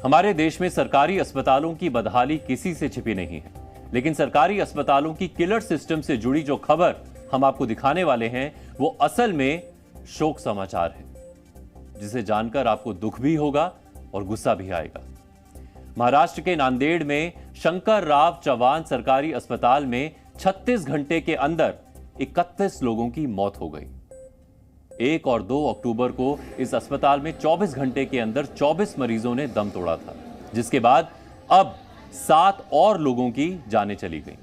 हमारे देश में सरकारी अस्पतालों की बदहाली किसी से छिपी नहीं है, लेकिन सरकारी अस्पतालों की किलर सिस्टम से जुड़ी जो खबर हम आपको दिखाने वाले हैं वो असल में शोक समाचार है, जिसे जानकर आपको दुख भी होगा और गुस्सा भी आएगा। महाराष्ट्र के नांदेड़ में शंकर राव चव्हाण सरकारी अस्पताल में 36 घंटे के अंदर 31 लोगों की मौत हो गई। 1 और 2 अक्टूबर को इस अस्पताल में 24 घंटे के अंदर 24 मरीजों ने दम तोड़ा था, जिसके बाद अब 7 और लोगों की जानें चली गई।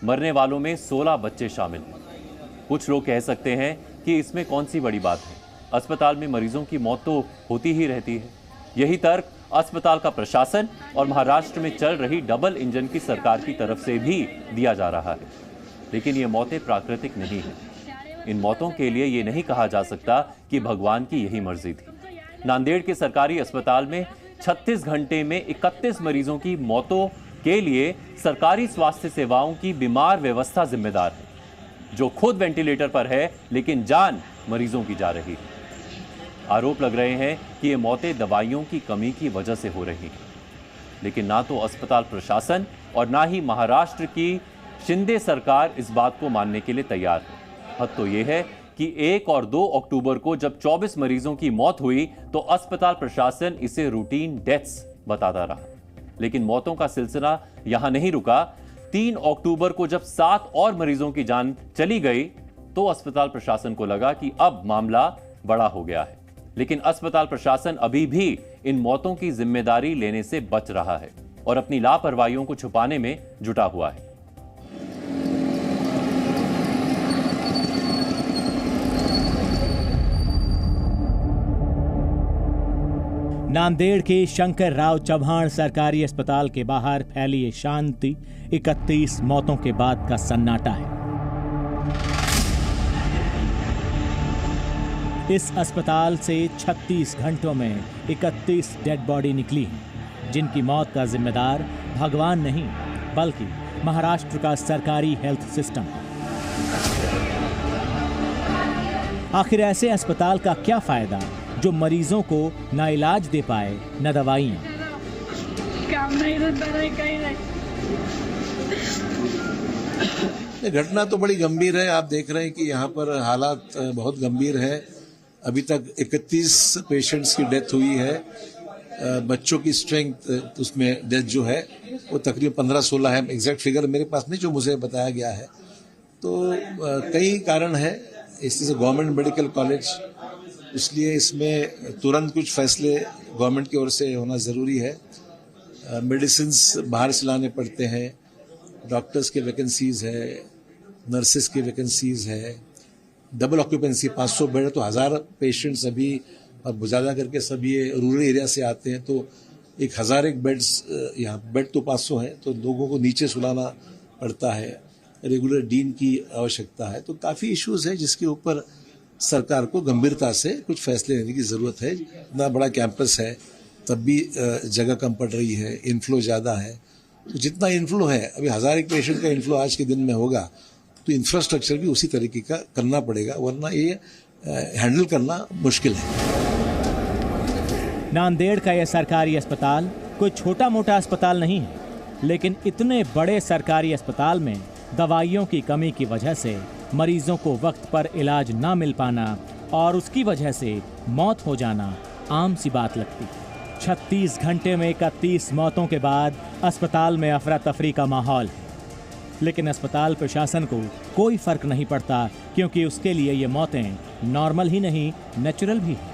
मरने वालों में 16 बच्चे शामिल हैं। कुछ लोग कह सकते हैं कि इसमें कौन सी बड़ी बात है, अस्पताल में मरीजों की मौत तो होती ही रहती है। यही तर्क अस्पताल का प्रशासन और महाराष्ट्र में चल रही डबल इंजन की सरकार की तरफ से भी दिया जा रहा है। लेकिन ये मौतें प्राकृतिक नहीं है। इन मौतों के लिए ये नहीं कहा जा सकता कि भगवान की यही मर्जी थी। नांदेड़ के सरकारी अस्पताल में 36 घंटे में 31 मरीजों की मौतों के लिए सरकारी स्वास्थ्य सेवाओं की बीमार व्यवस्था जिम्मेदार है, जो खुद वेंटिलेटर पर है लेकिन जान मरीजों की जा रही है। आरोप लग रहे हैं कि ये मौतें दवाइयों की कमी की वजह से हो रही हैं, लेकिन ना तो अस्पताल प्रशासन और ना ही महाराष्ट्र की शिंदे सरकार इस बात को मानने के लिए तैयार है। हद तो यह है कि 1 और 2 अक्टूबर को जब 24 मरीजों की मौत हुई तो अस्पताल प्रशासन इसे रूटीन डेथ्स बताता रहा, लेकिन मौतों का सिलसिला यहां नहीं रुका। 3 अक्टूबर को जब 7 और मरीजों की जान चली गई तो अस्पताल प्रशासन को लगा कि अब मामला बड़ा हो गया है, लेकिन अस्पताल प्रशासन अभी भी इन मौतों की जिम्मेदारी लेने से बच रहा है और अपनी लापरवाहियों को छुपाने में जुटा हुआ है। नांदेड़ के शंकर राव चव्हाण सरकारी अस्पताल के बाहर फैली ये शांति 31 मौतों के बाद का सन्नाटा है। इस अस्पताल से 36 घंटों में 31 डेड बॉडी निकली हैं, जिनकी मौत का जिम्मेदार भगवान नहीं बल्कि महाराष्ट्र का सरकारी हेल्थ सिस्टम। आखिर ऐसे अस्पताल का क्या फायदा जो मरीजों को न इलाज दे पाए न दवाइयां। काम नहीं रहता है, कहीं नहीं। घटना तो बड़ी गंभीर है। आप देख रहे हैं कि यहाँ पर हालात बहुत गंभीर है। अभी तक 31 पेशेंट्स की डेथ हुई है। बच्चों की स्ट्रेंथ उसमें डेथ जो है वो तकरीबन 15-16 है। एग्जैक्ट फिगर मेरे पास नहीं, जो मुझे बताया गया है। तो कई कारण है। इससे गवर्नमेंट मेडिकल कॉलेज, इसलिए इसमें तुरंत कुछ फैसले गवर्नमेंट की ओर से होना ज़रूरी है। मेडिसिन्स बाहर से लाने पड़ते हैं, डॉक्टर्स के वैकेंसीज़ है, नर्सेस की वैकेंसीज़ है, डबल ऑक्यूपेंसी 500 बेड, तो 1000 पेशेंट्स अभी अब ज़्यादा करके सब ये रूरल एरिया से आते हैं, तो 1001 बेड्स यहाँ बेड तो 500 हैं, तो लोगों को नीचे सुलाना पड़ता है। रेगुलर डीन की आवश्यकता है। तो काफ़ी इश्यूज़ है जिसके ऊपर सरकार को गंभीरता से कुछ फैसले लेने की ज़रूरत है। इतना बड़ा कैंपस है तब भी जगह कम पड़ रही है, इनफ्लो ज़्यादा है। तो जितना इनफ्लो है, अभी 1001 पेशेंट का इनफ्लो आज के दिन में होगा, तो इंफ्रास्ट्रक्चर भी उसी तरीके का करना पड़ेगा, वरना ये हैंडल करना मुश्किल है। नांदेड़ का यह सरकारी अस्पताल कोई छोटा मोटा अस्पताल नहीं है, लेकिन इतने बड़े सरकारी अस्पताल में दवाइयों की कमी की वजह से मरीजों को वक्त पर इलाज ना मिल पाना और उसकी वजह से मौत हो जाना आम सी बात लगती। 36 घंटे में 31 मौतों के बाद अस्पताल में अफरा तफरी का माहौल है, लेकिन अस्पताल प्रशासन को कोई फर्क नहीं पड़ता, क्योंकि उसके लिए ये मौतें नॉर्मल ही नहीं, नेचुरल भी है।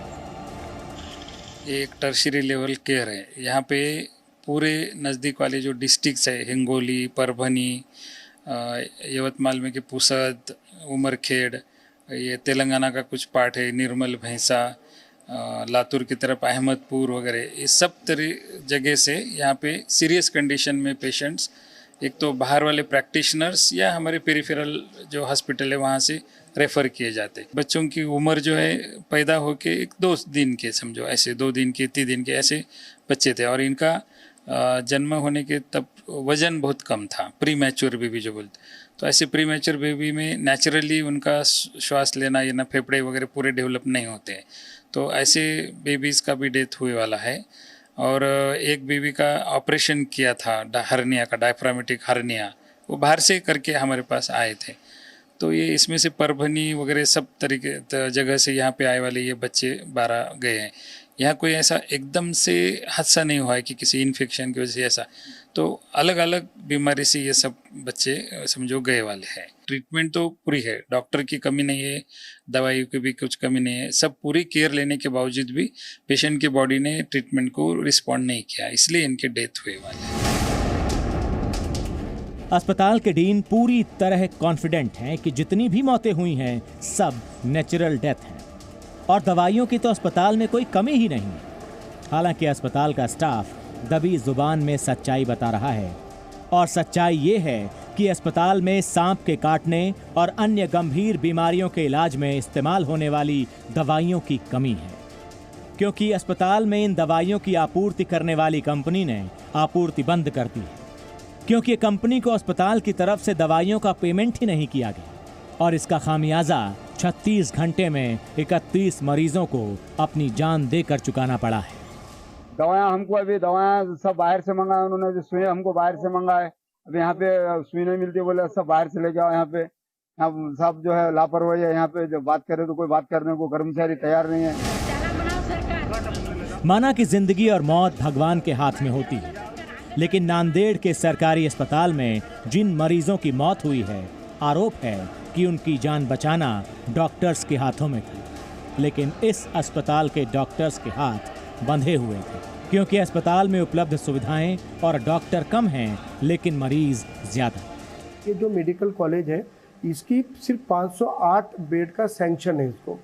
एक टर्शियरी लेवल केयर है यहाँ पे। पूरे नज़दीक वाले जो डिस्ट्रिक्ट्स है, हिंगोली, परभनी, यवतमाल में के पुसद, उमरखेड़, ये तेलंगाना का कुछ पार्ट है, निर्मल, भैंसा, लातूर की तरफ अहमदपुर वगैरह, ये सब तरह जगह से यहाँ पे सीरियस कंडीशन में पेशेंट्स एक तो बाहर वाले प्रैक्टिशनर्स या हमारे पेरिफेरल जो हॉस्पिटल है वहाँ से रेफ़र किए जाते। बच्चों की उम्र जो है पैदा होके 1-2 दिन के, समझो ऐसे 2 दिन के 3 दिन के ऐसे बच्चे थे, और इनका जन्म होने के तब वज़न बहुत कम था, प्री मैच्योर बेबी जो बोलते। तो ऐसे प्री मैच्योर बेबी में नेचुरली उनका श्वास लेना या ना फेफड़े वगैरह पूरे डेवलप नहीं होते हैं, तो ऐसे बेबीज़ का भी डेथ हुए वाला है। और एक बीवी का ऑपरेशन किया था हर्निया का, डायफ्रामेटिक हर्निया, वो बाहर से करके हमारे पास आए थे। तो ये इसमें से परभनी वगैरह सब तरीके जगह से यहाँ पे आए वाले ये बच्चे 12 गए हैं। यहाँ कोई ऐसा एकदम से हादसा नहीं हुआ है कि किसी इन्फेक्शन की वजह से ऐसा, तो अलग अलग बीमारी से ये सब बच्चे समझो गए वाले हैं। ट्रीटमेंट तो पूरी है, डॉक्टर की कमी नहीं है, दवाई की भी कुछ कमी नहीं है, सब पूरी केयर लेने के बावजूद भी पेशेंट की बॉडी ने ट्रीटमेंट को रिस्पॉन्ड नहीं किया, इसलिए इनके डेथ हुए वाले हैं। अस्पताल के डीन पूरी तरह कॉन्फिडेंट हैं कि जितनी भी मौतें हुई हैं सब नेचुरल डेथ हैं और दवाइयों की तो अस्पताल में कोई कमी ही नहीं है। हालांकि अस्पताल का स्टाफ दबी जुबान में सच्चाई बता रहा है और सच्चाई ये है कि अस्पताल में सांप के काटने और अन्य गंभीर बीमारियों के इलाज में इस्तेमाल होने वाली दवाइयों की कमी है, क्योंकि अस्पताल में इन दवाइयों की आपूर्ति करने वाली कंपनी ने आपूर्ति बंद कर दी है, क्योंकि कंपनी को अस्पताल की तरफ से दवाइयों का पेमेंट ही नहीं किया गया और इसका खामियाजा 36 घंटे में 31 मरीजों को अपनी जान देकर चुकाना पड़ा है। दवाएं हमको अभी दवाएं सब बाहर से मंगाए, उन्होंने जो सुई हमको बाहर से मंगाए, अभी यहाँ पे सुई नहीं मिलती, बोले सब बाहर से ले जाओ। यहाँ पे सब जो है लापरवाही है, यहाँ पे जो बात करे तो कोई बात करने को कर्मचारी तैयार नहीं है। माना कि जिंदगी और मौत भगवान के हाथ में होती है, लेकिन नांदेड़ के सरकारी अस्पताल में जिन मरीजों की मौत हुई है, आरोप है कि उनकी जान बचाना डॉक्टर्स के हाथों में थी, लेकिन इस अस्पताल के डॉक्टर्स के हाथ बंधे हुए थे, क्योंकि अस्पताल में उपलब्ध सुविधाएं और डॉक्टर कम हैं लेकिन मरीज ज्यादा। ये जो मेडिकल कॉलेज है इसकी सिर्फ 508 बेड का सैंक्शन है इसको,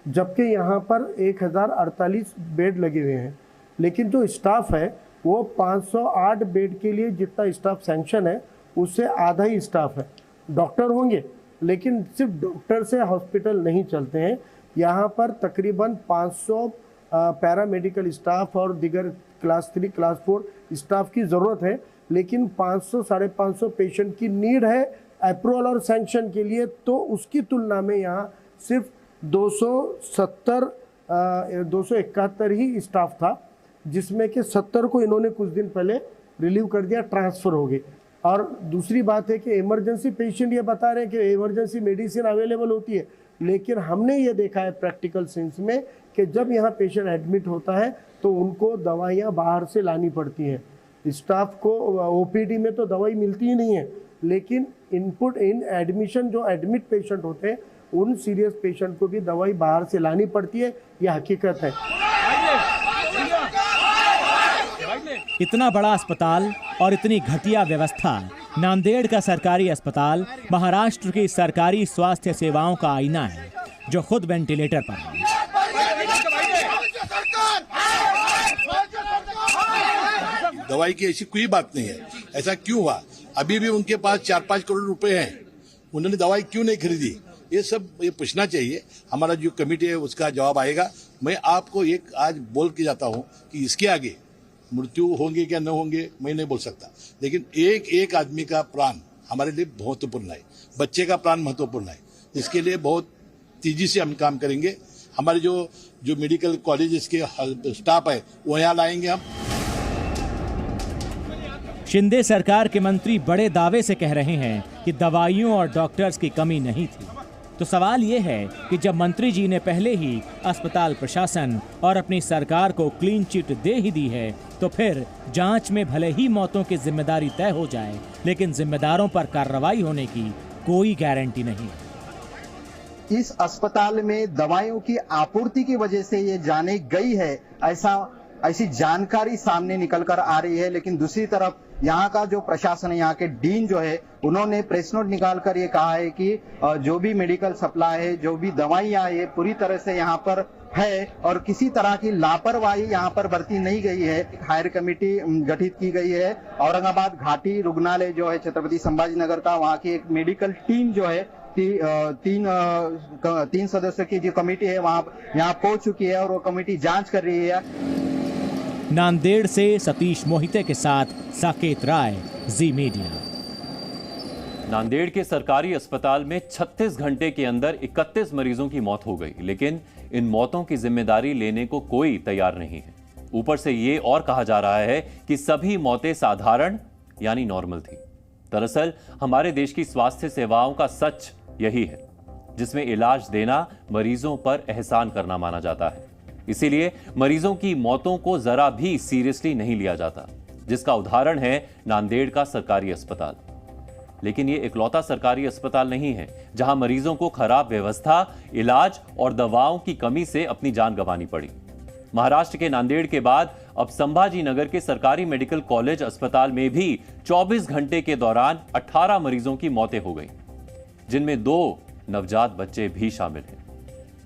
जबकि यहाँ पर 1048 बेड लगे हुए हैं, लेकिन जो स्टाफ है वो 508 बेड के लिए जितना स्टाफ सैंक्शन है उससे आधा ही स्टाफ है। डॉक्टर होंगे लेकिन सिर्फ डॉक्टर से हॉस्पिटल नहीं चलते हैं। यहाँ पर तकरीबन 500 पैरामेडिकल स्टाफ और दीगर क्लास 3 क्लास 4 स्टाफ की ज़रूरत है, लेकिन 500-550 पेशेंट की नीड है अप्रूवल और सैंक्शन के लिए, तो उसकी तुलना में यहाँ सिर्फ 271 ही स्टाफ था, जिसमें कि 70 को इन्होंने कुछ दिन पहले रिलीव कर दिया, ट्रांसफ़र हो गए। और दूसरी बात है कि इमरजेंसी पेशेंट ये बता रहे हैं कि इमरजेंसी मेडिसिन अवेलेबल होती है, लेकिन हमने ये देखा है प्रैक्टिकल सेंस में कि जब यहाँ पेशेंट एडमिट होता है तो उनको दवाइयाँ बाहर से लानी पड़ती हैं। स्टाफ को ओपीडी में तो दवाई मिलती ही नहीं है, लेकिन इनपुट इन एडमिशन जो एडमिट पेशेंट होते हैं उन सीरियस पेशेंट को भी दवाई बाहर से लानी पड़ती है, यह हकीकत है। इतना बड़ा अस्पताल और इतनी घटिया व्यवस्था। नांदेड़ का सरकारी अस्पताल महाराष्ट्र की सरकारी स्वास्थ्य सेवाओं का आईना है, जो खुद वेंटिलेटर पर है। दवाई की ऐसी कोई बात नहीं है, ऐसा क्यों हुआ? अभी भी उनके पास 4-5 करोड़ रुपए हैं, उन्होंने दवाई क्यों नहीं खरीदी? ये सब ये पूछना चाहिए। हमारा जो कमेटी है उसका जवाब आएगा। मैं आपको एक आज बोल के जाता हूँ कि इसके आगे मृत्यु होंगे क्या न होंगे मैं नहीं बोल सकता, लेकिन एक आदमी का प्राण हमारे लिए महत्वपूर्ण है, बच्चे का प्राण महत्वपूर्ण है। इसके लिए बहुत तेजी से हम काम करेंगे। हमारे जो मेडिकल कॉलेज के स्टाफ है वो यहाँ लाएंगे हम। शिंदे सरकार के मंत्री बड़े दावे से कह रहे हैं कि दवाइयों और डॉक्टर्स की कमी नहीं थी, तो सवाल ये है कि जब मंत्री जी ने पहले ही अस्पताल प्रशासन और अपनी सरकार को क्लीन चिट दे ही दी है, तो फिर जांच में भले ही मौतों की जिम्मेदारी तय हो जाए, लेकिन जिम्मेदारों पर कार्रवाई होने की कोई गारंटी नहीं है। इस अस्पताल में दवाइयों की आपूर्ति की वजह से ये जाने गई है, ऐसी जानकारी सामने निकल कर आ रही है। लेकिन दूसरी तरफ यहाँ का जो प्रशासन है, यहाँ के डीन जो है, उन्होंने प्रेस नोट निकाल कर ये कहा है कि जो भी मेडिकल सप्लाई है, जो भी दवाइयाँ है, पूरी तरह से यहाँ पर है और किसी तरह की लापरवाही यहाँ पर बरती नहीं गई है। हायर कमेटी गठित की गई है। औरंगाबाद घाटी रुग्णालय जो है छत्रपति संभाजी नगर का, वहाँ की एक मेडिकल टीम जो है तीन सदस्यों की जो कमेटी है यहाँ पहुंच चुकी है और वो कमेटी जांच कर रही है। नांदेड़ से सतीश मोहिते के साथ साकेत राय, जी मीडिया। नांदेड़ के सरकारी अस्पताल में 36 घंटे के अंदर 31 मरीजों की मौत हो गई, लेकिन इन मौतों की जिम्मेदारी लेने को कोई तैयार नहीं है। ऊपर से ये और कहा जा रहा है कि सभी मौतें साधारण यानी नॉर्मल थी। दरअसल हमारे देश की स्वास्थ्य सेवाओं का सच यही है, जिसमें इलाज देना मरीजों पर एहसान करना माना जाता है। इसीलिए मरीजों की मौतों को जरा भी सीरियसली नहीं लिया जाता, जिसका उदाहरण है नांदेड़ का सरकारी अस्पताल। लेकिन ये इकलौता सरकारी अस्पताल नहीं है जहां मरीजों को खराब व्यवस्था, इलाज और दवाओं की कमी से अपनी जान गंवानी पड़ी। महाराष्ट्र के नांदेड़ के बाद अब संभाजी नगर के सरकारी मेडिकल कॉलेज अस्पताल में भी 24 घंटे के दौरान 18 मरीजों की मौतें हो गई, जिनमें 2 नवजात बच्चे भी शामिल हैं।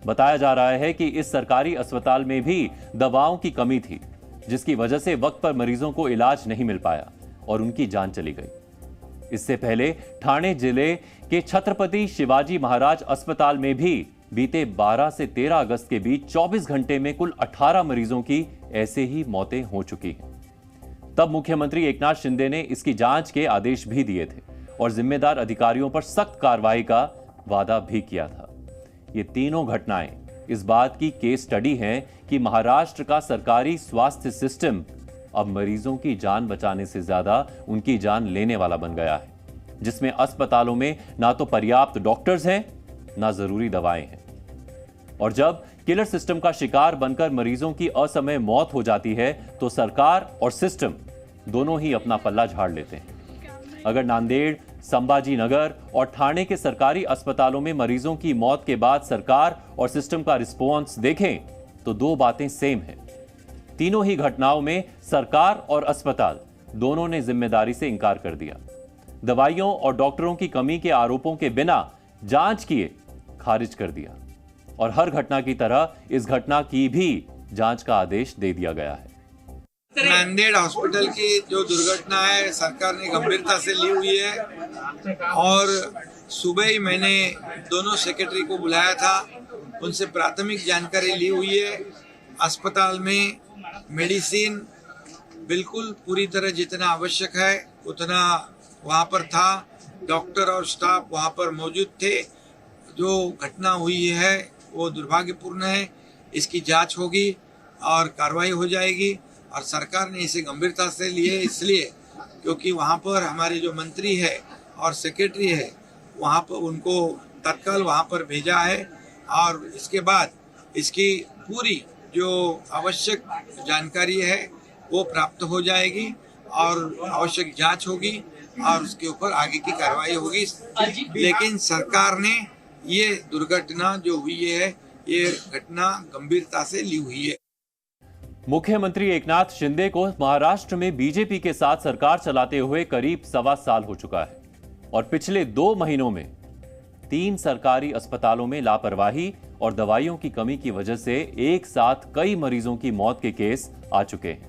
बताया जा रहा है कि इस सरकारी अस्पताल में भी दवाओं की कमी थी, जिसकी वजह से वक्त पर मरीजों को इलाज नहीं मिल पाया और उनकी जान चली गई। इससे पहले ठाणे जिले के छत्रपति शिवाजी महाराज अस्पताल में भी बीते 12 से 13 अगस्त के बीच 24 घंटे में कुल 18 मरीजों की ऐसे ही मौतें हो चुकी हैं। तब मुख्यमंत्री एकनाथ शिंदे ने इसकी जांच के आदेश भी दिए थे और जिम्मेदार अधिकारियों पर सख्त कार्रवाई का वादा भी किया था। ये तीनों घटनाएं इस बात की केस स्टडी हैं कि महाराष्ट्र का सरकारी स्वास्थ्य सिस्टम अब मरीजों की जान बचाने से ज्यादा उनकी जान लेने वाला बन गया है, जिसमें अस्पतालों में ना तो पर्याप्त डॉक्टर्स हैं, ना जरूरी दवाएं हैं। और जब किलर सिस्टम का शिकार बनकर मरीजों की असमय मौत हो जाती है तो सरकार और सिस्टम दोनों ही अपना पल्ला झाड़ लेते हैं। अगर नांदेड़, संभाजी नगर और ठाणे के सरकारी अस्पतालों में मरीजों की मौत के बाद सरकार और सिस्टम का रिस्पॉन्स देखें तो 2 बातें सेम हैं। तीनों ही घटनाओं में सरकार और अस्पताल दोनों ने जिम्मेदारी से इंकार कर दिया। दवाइयों और डॉक्टरों की कमी के आरोपों के बिना जांच किए खारिज कर दिया और हर घटना की तरह इस घटना की भी जांच का आदेश दे दिया गया है। नांदेड़ हॉस्पिटल की जो दुर्घटना है सरकार ने गंभीरता से ली हुई है और सुबह ही मैंने दोनों सेक्रेटरी को बुलाया था, उनसे प्राथमिक जानकारी ली हुई है। अस्पताल में मेडिसिन बिल्कुल पूरी तरह जितना आवश्यक है उतना वहाँ पर था, डॉक्टर और स्टाफ वहाँ पर मौजूद थे। जो घटना हुई है वो दुर्भाग्यपूर्ण है, इसकी जांच होगी और कार्रवाई हो जाएगी और सरकार ने इसे गंभीरता से लिए इसलिए क्योंकि वहाँ पर हमारे जो मंत्री है और सेक्रेटरी है वहाँ पर उनको तत्काल वहाँ पर भेजा है और इसके बाद इसकी पूरी जो आवश्यक जानकारी है वो प्राप्त हो जाएगी और आवश्यक जांच होगी और उसके ऊपर आगे की कार्रवाई होगी। लेकिन सरकार ने ये दुर्घटना जो हुई है ये घटना गंभीरता से ली हुई है। मुख्यमंत्री एकनाथ शिंदे को महाराष्ट्र में बीजेपी के साथ सरकार चलाते हुए करीब 1.25 साल हो चुका है और पिछले 2 महीनों में 3 सरकारी अस्पतालों में लापरवाही और दवाइयों की कमी की वजह से एक साथ कई मरीजों की मौत के केस आ चुके हैं।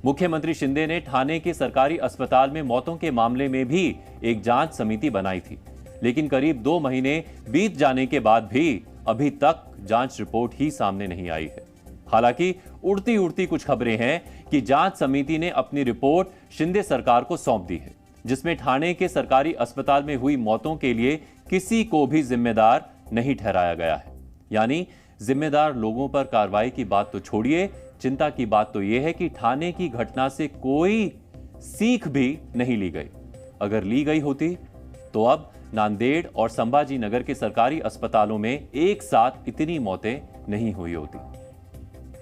मुख्यमंत्री शिंदे ने ठाणे के सरकारी अस्पताल में मौतों के मामले में भी एक जांच समिति बनाई थी, लेकिन करीब 2 महीने बीत जाने के बाद भी अभी तक जांच रिपोर्ट ही सामने नहीं आई है। हालांकि उड़ती उड़ती कुछ खबरें हैं कि जांच समिति ने अपनी रिपोर्ट शिंदे सरकार को सौंप दी है, जिसमें ठाणे के सरकारी अस्पताल में हुई मौतों के लिए किसी को भी जिम्मेदार नहीं ठहराया गया है। यानी जिम्मेदार लोगों पर कार्रवाई की बात तो छोड़िए, चिंता की बात तो यह है कि ठाणे की घटना से कोई सीख भी नहीं ली गई। अगर ली गई होती तो अब नांदेड़ और संभाजी नगर के सरकारी अस्पतालों में एक साथ इतनी मौतें नहीं हुई होती।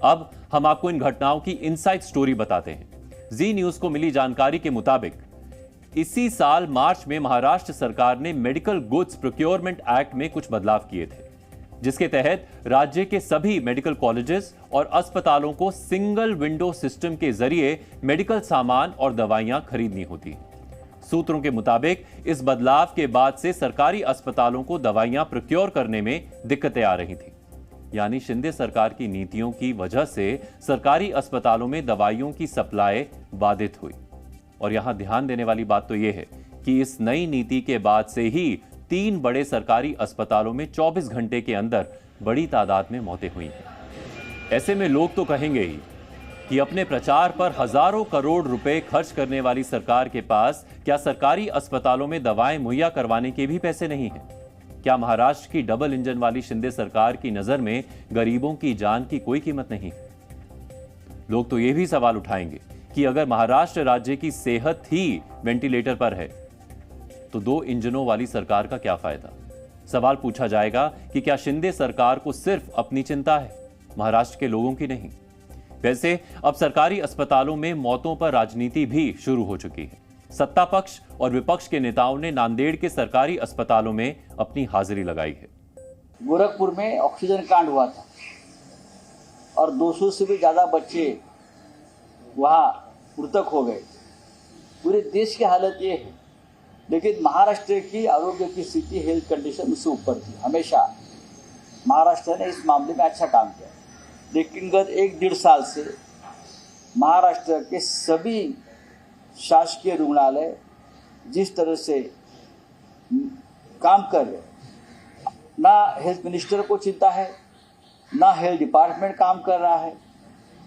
अब हम आपको इन घटनाओं की इनसाइड स्टोरी बताते हैं। जी न्यूज को मिली जानकारी के मुताबिक इसी साल मार्च में महाराष्ट्र सरकार ने मेडिकल गुड्स प्रोक्योरमेंट एक्ट में कुछ बदलाव किए थे, जिसके तहत राज्य के सभी मेडिकल कॉलेजेस और अस्पतालों को सिंगल विंडो सिस्टम के जरिए मेडिकल सामान और दवाइयां खरीदनी होती। सूत्रों के मुताबिक इस बदलाव के बाद से सरकारी अस्पतालों को दवाइयां प्रोक्योर करने में दिक्कतें आ रही थी। यानी शिंदे सरकार की नीतियों की वजह से सरकारी अस्पतालों में दवाइयों की सप्लाई बाधित हुई। और यहां ध्यान देने वाली बात तो यह है कि इस नई नीति के बाद से ही 3 बड़े सरकारी अस्पतालों में 24 घंटे के अंदर बड़ी तादाद में मौतें हुई हैं। ऐसे में लोग तो कहेंगे ही कि अपने प्रचार पर हजारों करोड़ रुपए खर्च करने वाली सरकार के पास क्या सरकारी अस्पतालों में दवाएं मुहैया करवाने के भी पैसे नहीं हैं? क्या महाराष्ट्र की डबल इंजन वाली शिंदे सरकार की नजर में गरीबों की जान की कोई कीमत नहीं? लोग तो ये भी सवाल उठाएंगे कि अगर महाराष्ट्र राज्य की सेहत ही वेंटिलेटर पर है तो 2 इंजनों वाली सरकार का क्या फायदा। सवाल पूछा जाएगा कि क्या शिंदे सरकार को सिर्फ अपनी चिंता है, महाराष्ट्र के लोगों की नहीं। वैसे अब सरकारी अस्पतालों में मौतों पर राजनीति भी शुरू हो चुकी है। सत्ता पक्ष और विपक्ष के नेताओं ने नांदेड़ के सरकारी अस्पतालों में अपनी हाजिरी लगाई है। गोरखपुर में ऑक्सीजन कांड हुआ था और 200 से भी ज्यादा बच्चे वहां मृतक हो गए। पूरे देश की हालत ये है, लेकिन महाराष्ट्र की आरोग्य की स्थिति, हेल्थ कंडीशन उससे ऊपर थी। हमेशा महाराष्ट्र ने इस मामले में अच्छा काम किया, लेकिन गत 1-1.5 साल से महाराष्ट्र के सभी शासकीय रुग्णालय जिस तरह से काम कर रहे, ना हेल्थ मिनिस्टर को चिंता है, ना हेल्थ डिपार्टमेंट काम कर रहा है,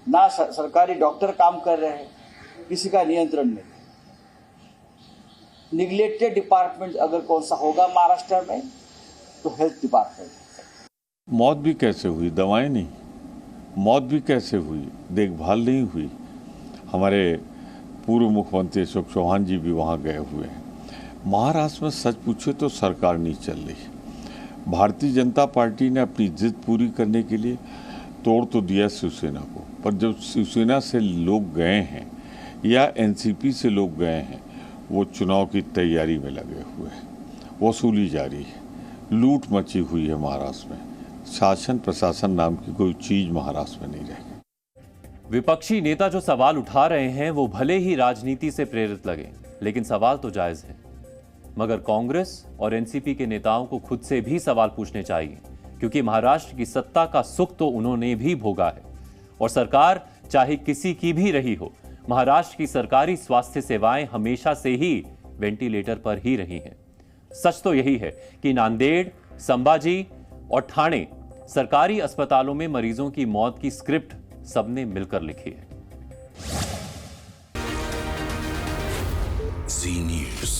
ना सरकारी डॉक्टर काम कर रहे हैं, किसी का नियंत्रण नहीं। निगलेक्टेड डिपार्टमेंट अगर कौन सा होगा महाराष्ट्र में तो हेल्थ डिपार्टमेंट। मौत भी कैसे हुई, दवाएं नहीं, मौत भी कैसे हुई, देखभाल नहीं हुई। हमारे पूर्व मुख्यमंत्री अशोक चौहान जी भी वहाँ गए हुए हैं। महाराष्ट्र में सच पूछे तो सरकार नहीं चल रही। भारतीय जनता पार्टी ने अपनी जिद पूरी करने के लिए तोड़ तो दिया शिवसेना को, पर जब शिवसेना से लोग गए हैं या एनसीपी से लोग गए हैं, वो चुनाव की तैयारी में लगे हुए हैं। वसूली जारी है, लूट मची हुई है महाराष्ट्र में। शासन प्रशासन नाम की कोई चीज महाराष्ट्र में नहीं रहेगी। विपक्षी नेता जो सवाल उठा रहे हैं वो भले ही राजनीति से प्रेरित लगे, लेकिन सवाल तो जायज है। मगर कांग्रेस और एनसीपी के नेताओं को खुद से भी सवाल पूछने चाहिए, क्योंकि महाराष्ट्र की सत्ता का सुख तो उन्होंने भी भोगा है। और सरकार चाहे किसी की भी रही हो, महाराष्ट्र की सरकारी स्वास्थ्य सेवाएं हमेशा से ही वेंटिलेटर पर ही रही हैं। सच तो यही है कि नांदेड़, संभाजी और ठाणे सरकारी अस्पतालों में मरीजों की मौत की स्क्रिप्ट सबने मिलकर लिखी है। Zee News.